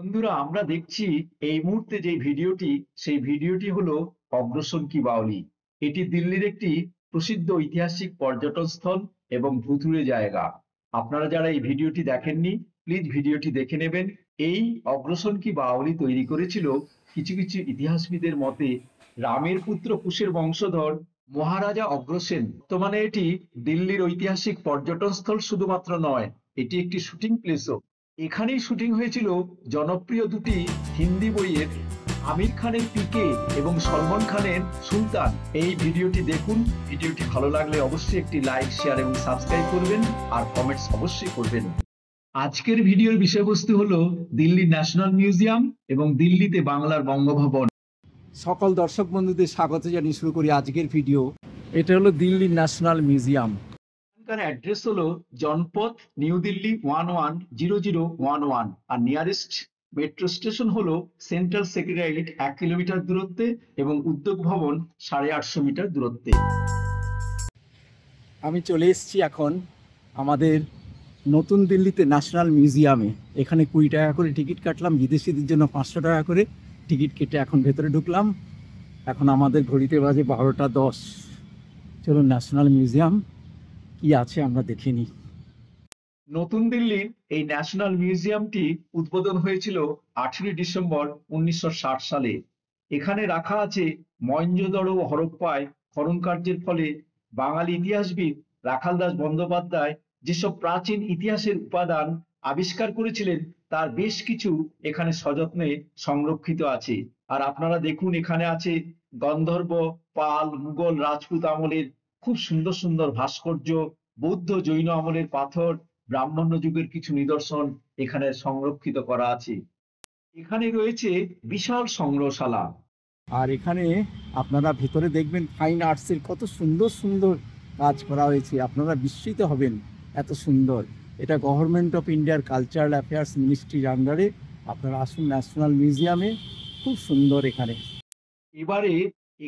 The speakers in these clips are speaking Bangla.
বন্ধুরা, আমরা দেখছি এই মুহূর্তে যে ভিডিওটি, সেই ভিডিওটি হলো অগ্রসন কি বাওলি। এটি দিল্লির একটি প্রসিদ্ধ ঐতিহাসিক পর্যটন স্থল এবং ভুতুড়ে জায়গা। আপনারা যারা এই ভিডিওটি দেখেননি, প্লিজ ভিডিওটি দেখে নেবেন। এই অগ্রসন কি বাওলি তৈরি করেছিল কিছু কিছু ইতিহাসবিদের মতে রামের পুত্র কুশের বংশধর মহারাজা অগ্রসেন। বর্তমানে এটি দিল্লির ঐতিহাসিক পর্যটন স্থল শুধুমাত্র নয়, এটি একটি শুটিং প্লেসও। এখানেই শুটিং হয়েছিল জনপ্রিয় দুটি হিন্দি বইয়ের, আমির খানের পিকে এবং সলমন খানের সুলতান। এই ভিডিওটি দেখুন। ভিডিওটি ভালো লাগলে অবশ্যই একটি লাইক, শেয়ার এবং সাবস্ক্রাইব করবেন, আর কমেন্টস অবশ্যই করবেন। আজকের ভিডিওর বিষয়বস্তু হলো দিল্লি ন্যাশনাল মিউজিয়াম এবং দিল্লিতে বাংলার বঙ্গভবন। সকল দর্শক বন্ধুদের স্বাগত জানিয়ে শুরু করি আজকের ভিডিও। এটা হলো দিল্লি ন্যাশনাল মিউজিয়াম। এখানকার অ্যাড্রেস হলো জনপথ, নিউ দিল্লি 110011, আর নিয়ারেস্ট মেট্রো স্টেশন হলো সেন্ট্রাল সেক্রেটারিয়েট 1 কিলোমিটার দূরত্বে এবং উদ্যোগ ভবন 850 মিটার দূরত্বে। আমি চলে এসেছি এখন আমাদের নতুন দিল্লিতে ন্যাশনাল মিউজিয়ামে। এখানে 20 টাকা করে টিকিট কাটলাম, বিদেশিদের জন্য 500 টাকা করে টিকিট কেটে এখন ভেতরে ঢুকলাম। এখন আমাদের ঘড়িতে বাজে 12টা 10। চলুন ন্যাশনাল মিউজিয়াম কি আছে আমরা দেখে নিই। নতুন দিল্লির এই ন্যাশনাল মিউজিয়ামটি উদ্বোধন হয়েছিল 18 ডিসেম্বর 1960 সালে। এখানে রাখা আছে মহেঞ্জোদারো ও হরপ্পায় খনন কার্যের ফলে বাঙালি ইতিহাসবিদ রাখাল দাস বন্দ্যোপাধ্যায় যেসব প্রাচীন ইতিহাসের উপাদান আবিষ্কার করেছিলেন, তার বেশ কিছু এখানে সযত্নে সংরক্ষিত আছে। আর আপনারা দেখুন, এখানে আছে গন্ধর্ব, পাল, মুঘল, রাজপুত আমলের খুব সুন্দর সুন্দর ভাস্কর্য, বৌদ্ধ জৈন আমলের পাথর, ব্রাহ্মণ্য যুগের কিছু নিদর্শন এখানে সংরক্ষিত করা আছে। এখানে রয়েছে বিশাল সংগ্রহশালা। আর এখানে আপনারা ভেতরে দেখবেন ফাইন আর্টসের কত সুন্দর সুন্দর কাজ করা হয়েছে। আপনারা বিস্মিত হবেন, এত সুন্দর। এটা গভর্নমেন্ট অফ ইন্ডিয়ার কালচারাল অ্যাফেয়ার্স মিনিস্ট্রির আন্ডারে। আপনারা আসুন ন্যাশনাল মিউজিয়ামে, খুব সুন্দর এখানে। এবারে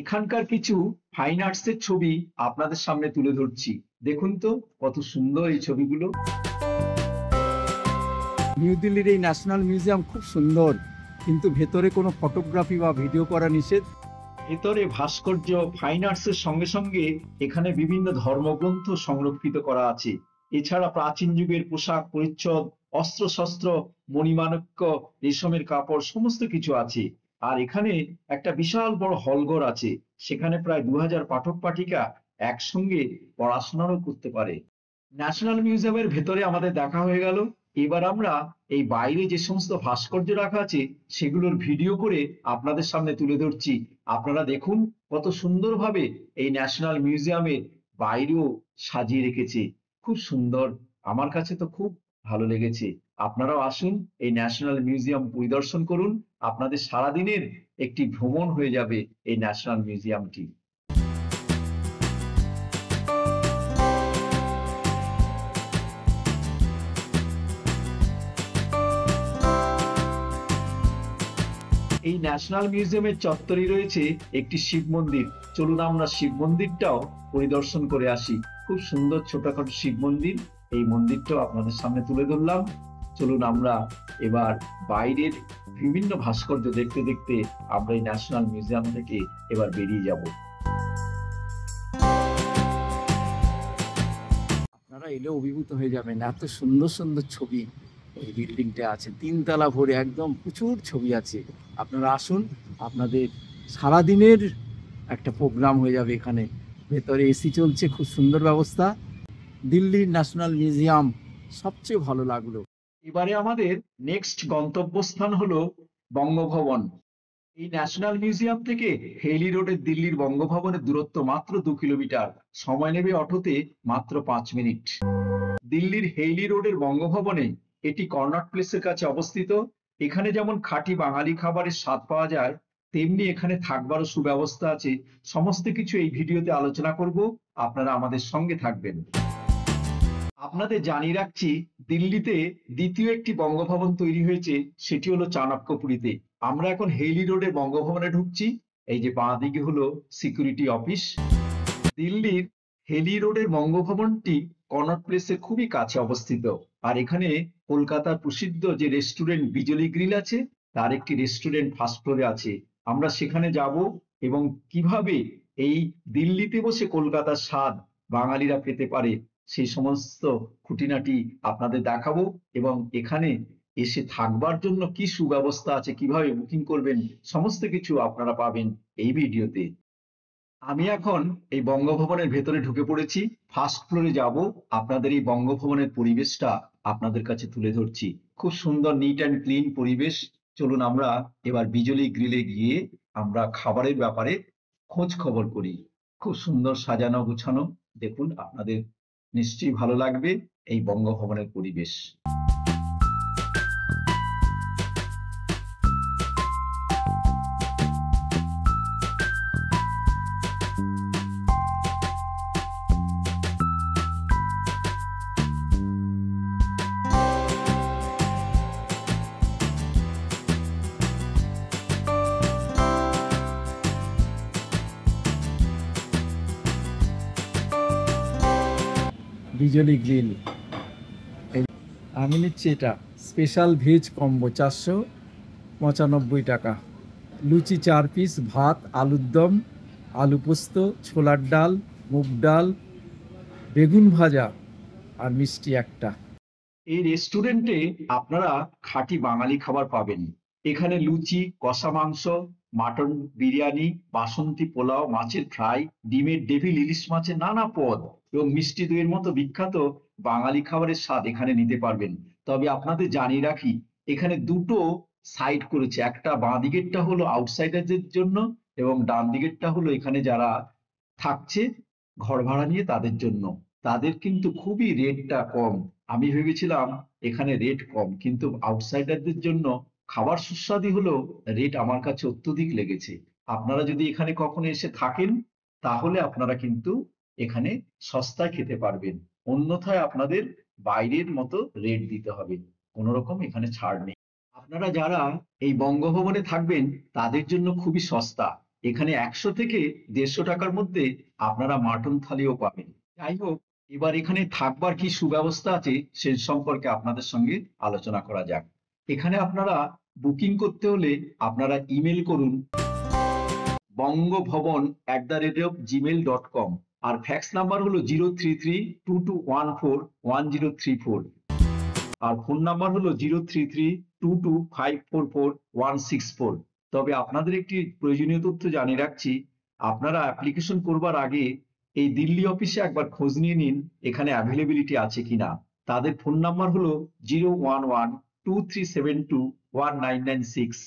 এখানকার কিছু ফাইন আর্টসের ছবি আপনাদের সামনে তুলে ধরছি। দেখুন তো কত সুন্দর এই ছবিগুলো। নিউ দিল্লির এই ন্যাশনাল মিউজিয়াম খুব সুন্দর, কিন্তু ভেতরে কোনো ফটোগ্রাফি বা ভিডিও করা নিষেধ। ভেতরে ভাস্কর্য, ফাইন আর্টসের সঙ্গে সঙ্গে এখানে বিভিন্ন ধর্মগ্রন্থ সংরক্ষিত করা আছে। এছাড়া প্রাচীন যুগের পোশাক পরিচ্ছদ, অস্ত্রশস্ত্র, মণিমাণিক্য, রেশমের কাপড় সমস্ত কিছু আছে। আর এখানে একটা বিশাল বড় হলঘর আছে, সেখানে প্রায় 2000 পাঠক পাঠিকা একসঙ্গে পড়াশোনাও করতে পারে। ন্যাশনাল মিউজিয়ামের ভেতরে আমাদের দেখা হয়ে গেল। এবার আমরা এই বাইরে যে সমস্ত ভাস্কর্য রাখা আছে সেগুলোর ভিডিও করে আপনাদের সামনে তুলে ধরছি। আপনারা দেখুন কত সুন্দরভাবে এই ন্যাশনাল মিউজিয়ামের বাইরেও সাজিয়ে রেখেছে। খুব সুন্দর, আমার কাছে তো খুব ভালো লেগেছে। আপনারাও আসুন, এই ন্যাশনাল মিউজিয়াম পরিদর্শন করুন। আপনাদের সারাদিনের একটি ভ্রমণ হয়ে যাবে এই ন্যাশনাল মিউজিয়ামটি। এই ন্যাশনাল মিউজিয়ামের চত্বরে রয়েছে একটি শিব মন্দির। চলুন আমরা শিব মন্দিরটাও পরিদর্শন করে আসি। খুব সুন্দর ছোটখাটো শিব মন্দির। এই মন্দিরটাও আপনাদের সামনে তুলে ধরলাম। চলুন আমরা এবার বাইরের বিভিন্ন ভাস্কর্য দেখতে দেখতে আমরা এই ন্যাশনাল মিউজিয়াম থেকে এবার বেরিয়ে যাব। আপনারা এলে অভিভূত হয়ে যাবেন, এত সুন্দর সুন্দর ছবি এই বিল্ডিংটা আছে। 3 তলা ভরে একদম প্রচুর ছবি আছে। আপনারা আসুন, আপনাদের সারাদিনের একটা প্রোগ্রাম হয়ে যাবে এখানে। ভেতরে এসি চলছে, খুব সুন্দর ব্যবস্থা। দিল্লির ন্যাশনাল মিউজিয়াম সবচেয়ে ভালো লাগলো। এবারে আমাদের নেক্সট গন্তব্যস্থান হলো বঙ্গভবন। এই ন্যাশনাল মিউজিয়াম থেকে হেইলি রোডের দিল্লির বঙ্গভবনের দূরত্ব মাত্র 2 কিলোমিটার। সময় নেবে অটোতে মাত্র 5 মিনিট। দিল্লির হেইলি রোডের বঙ্গভবনে এটি কর্নাট প্লেসের কাছে অবস্থিত। এখানে যেমন খাঁটি বাঙালি খাবারের স্বাদ পাওয়া যায়, তেমনি এখানে থাকবারও সুব্যবস্থা আছে। সমস্ত কিছু এই ভিডিওতে আলোচনা করব, আপনারা আমাদের সঙ্গে থাকবেন। আপনাদের জানিয়ে রাখছি, দিল্লিতে দ্বিতীয় একটি বঙ্গভবন তৈরি হয়েছে, সেটি হলো চাণক্যপুরীতে। আমরা এখন হেইলি রোডের বঙ্গভবনে ঢুকছি। এই যে বাঁ দিকে হলো সিকিউরিটি অফিস। দিল্লির হেইলি রোডের বঙ্গভবনটি কনট প্লেসের খুবই কাছে অবস্থিত। আর এখানে কলকাতার প্রসিদ্ধ যে রেস্টুরেন্ট বিজলি গ্রিল আছে, তার একটি রেস্টুরেন্ট ফার্স্ট ফ্লোরে আছে। আমরা সেখানে যাব এবং কিভাবে এই দিল্লিতে বসে কলকাতার স্বাদ বাঙালিরা পেতে পারে সেই সমস্ত খুঁটিনাটি আপনাদের দেখাবো, এবং এখানে এসে থাকবার জন্য কি সুব্যবস্থা আছে, কিভাবে বুকিং করবেন, সমস্ত কিছু আপনারা পাবেন এই ভিডিওতে। আমি এখন এই বঙ্গভবনের ভেতরে ঢুকে পড়েছি। ফার্স্ট ফ্লোরে যাব, আপনাদের এই বঙ্গভবনের পরিবেশটা আপনাদের কাছে তুলে ধরছি। খুব সুন্দর নিট অ্যান্ড ক্লিন পরিবেশ। চলুন আমরা এবার বিজলি গ্রিলে গিয়ে আমরা খাবারের ব্যাপারে খোঁজ খবর করি। খুব সুন্দর সাজানো গুছানো, দেখুন আপনাদের নিশ্চয়ই ভালো লাগবে এই বঙ্গভবনের পরিবেশ। বিজলি গ্রিল, আমি নিচ্ছি এটা স্পেশাল ভেজ কম্বো 495 টাকা। লুচি 4 পিস, ভাত, আলুর দম, আলু পোস্ত, ছোলার ডাল, মুগ ডাল, বেগুন ভাজা আর মিষ্টি একটা। এই রেস্টুরেন্টে আপনারা খাঁটি বাঙালি খাবার পাবেন। এখানে লুচি, কষা মাংস, মাটন বিরিয়ানি, বাসন্তী পোলাও, মাছের ফ্রাই, ডিমের ডেভিল, ইলিশ মাছের নানা পদ এবং মিষ্টি দইয়ের মতো বিখ্যাত বাঙালি খাবারের স্বাদ এখানে নিতে পারবেন। তবে আপনাদের জানিয়ে রাখি, এখানে দুটো সাইড করেছে, একটা বাঁ দিকেরটা হলো আউটসাইডারদের জন্য এবং ডান দিকেরটা হলো এখানে যারা থাকছে ঘর ভাড়া নিয়ে তাদের জন্য। তাদের কিন্তু খুবই রেটটা কম। আমি ভেবেছিলাম এখানে রেট কম, কিন্তু আউটসাইডারদের জন্য খাবার সুস্বাদু হলেও রেট আমার কাছে অত্যধিক লেগেছে। আপনারা যদি এখানে কখনো এসে থাকেন তাহলে আপনারা কিন্তু এখানে সস্তায় খেতে পারবেন, অন্যথায় আপনাদের বাইরের মতো রেট দিতে হবে, কোনো রকম এখানে ছাড় নেই। আপনারা যারা এই বঙ্গভবনে থাকবেন তাদের জন্য খুবই সস্তা। এখানে 100 থেকে 150 টাকার মধ্যে আপনারা মাটন থালিও পাবেন। যাই হোক, এবার এখানে থাকবার কি সুব্যবস্থা আছে সে সম্পর্কে আপনাদের সঙ্গে আলোচনা করা যাক। এখানে আপনারা বুকিং করতে হলে আপনারা ইমেল করুন bongobhavan@gmail.com, আর ফ্যাক্স নাম্বার হলো 03322141034, আর ফোন নাম্বার হলো 03322544164। তবে আপনাদের একটি প্রয়োজনীয় তথ্য জানিয়ে রাখছি, আপনারা অ্যাপ্লিকেশন করবার আগে এই দিল্লি অফিসে একবার খোঁজ নিয়ে নিন এখানে অ্যাভেলেবিলিটি আছে কিনা। তাদের ফোন নাম্বার হলো 01123721996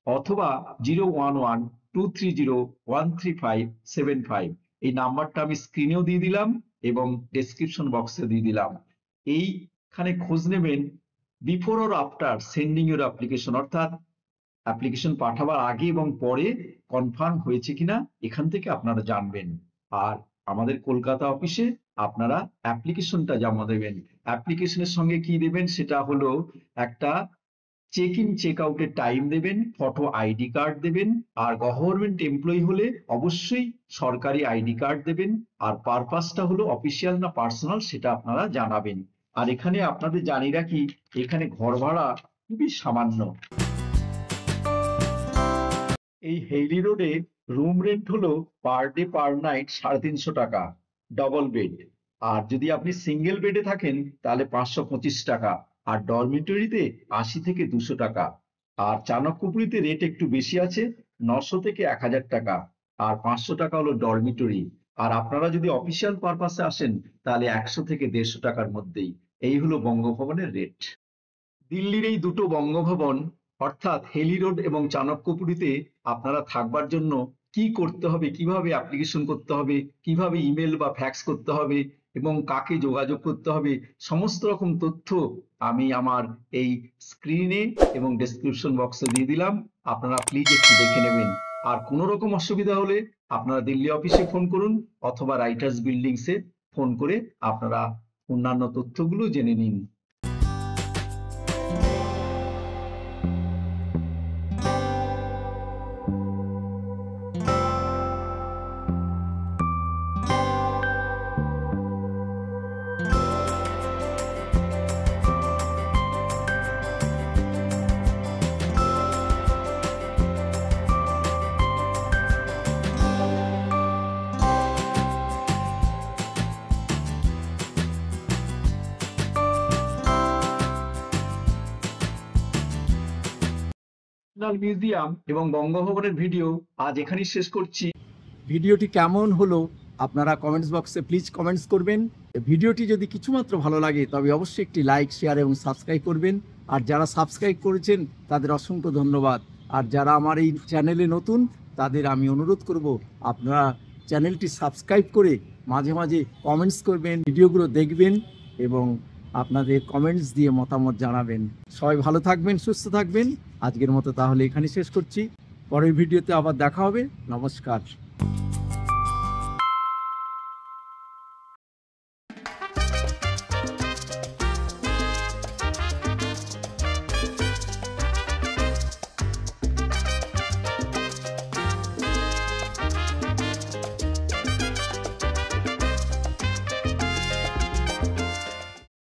অথবা 01123013575। এই নাম্বারটা আমি স্ক্রিনেও দিয়ে দিলাম এবং ডেসক্রিপশন বক্সে দিয়ে দিলাম। এইখানে খোঁজ নেবেন before or after sending your application, অর্থাৎ অ্যাপ্লিকেশন পাঠাবার আগে এবং পরে কনফার্ম হয়েছে কিনা এখান থেকে আপনারা জানবেন। আর আমাদের কলকাতা অফিসে আপনারা অ্যাপ্লিকেশনটা জমা দেবেন। অ্যাপ্লিকেশনের সঙ্গে কি দেবেন সেটা হলো একটা চেক ইন চেক আউটের টাইম দেবেন, ফটো আইডি কার্ড দেবেন, আর গভর্নমেন্ট এমপ্লয়ি হলে অবশ্যই সরকারি আইডি কার্ড দেবেন, আর পারপাসটা হলো অফিসিয়াল না পার্সোনাল সেটা আপনারা জানাবেন। আর এখানে আপনাদের জানিয়ে রাখি, এখানে ঘর ভাড়া খুবই সামান্য। এই হেইলি রোডে রুম রেন্ট হলো পার ডে পার নাইট 350 টাকা ডবল বেড, আর যদি আপনি সিঙ্গেল বেডে থাকেন তাহলে 525 টাকা, আর ডরমিটরিতে 80 থেকে 200 টাকা। আর চাণক্যপুরীতে রেট একটু বেশি আছে, 900 থেকে 1000 টাকা, আর 500 টাকা হলো ডরমিটরি। আর আপনারা যদি অফিসিয়াল পারপাসে আসেন তাহলে 100 থেকে 150 টাকার মধ্যেই। এই হলো বঙ্গভবনের রেট। দিল্লির এই দুটো বঙ্গভবন অর্থাৎ হেলি রোড এবং চাণক্যপুরীতে আপনারা থাকবার জন্য কি করতে হবে, কিভাবে অ্যাপ্লিকেশন করতে হবে, কিভাবে ইমেল বা ফ্যাক্স করতে হবে এবং কাকে যোগাযোগ করতে হবে, সমস্ত রকম তথ্য আমি আমার এই স্ক্রিনে এবং ডেসক্রিপশন বক্সে দিয়ে দিলাম। আপনারা প্লিজ একটু দেখে নেবেন। আর কোনো রকম অসুবিধা হলে আপনারা দিল্লি অফিসে ফোন করুন অথবা রাইটার্স বিল্ডিংসে ফোন করে আপনারা অন্যান্য তথ্যগুলো জেনে নিন। ন্যাশনাল মিউজিয়াম এবং বঙ্গভবনের ভিডিও আজ এখানেই শেষ করছি। ভিডিওটি কেমন হলো আপনারা কমেন্টস বক্সে প্লিজ কমেন্টস করবেন। ভিডিওটি যদি কিছুমাত্র ভালো লাগে তবে অবশ্যই একটি লাইক, শেয়ার এবং সাবস্ক্রাইব করবেন। আর যারা সাবস্ক্রাইব করেছেন তাদের অসংখ্য ধন্যবাদ। আর যারা আমার এই চ্যানেলে নতুন তাদের আমি অনুরোধ করব আপনারা চ্যানেলটি সাবস্ক্রাইব করে মাঝে মাঝে কমেন্টস করবেন, ভিডিওগুলো দেখবেন এবং আপনাদের কমেন্টস দিয়ে মতামত জানাবেন। সবাই ভালো থাকবেন, সুস্থ থাকবেন। আজকের মতো তাহলে এখানে শেষ করছি। পরের ভিডিওতে আবার দেখা হবে। নমস্কার।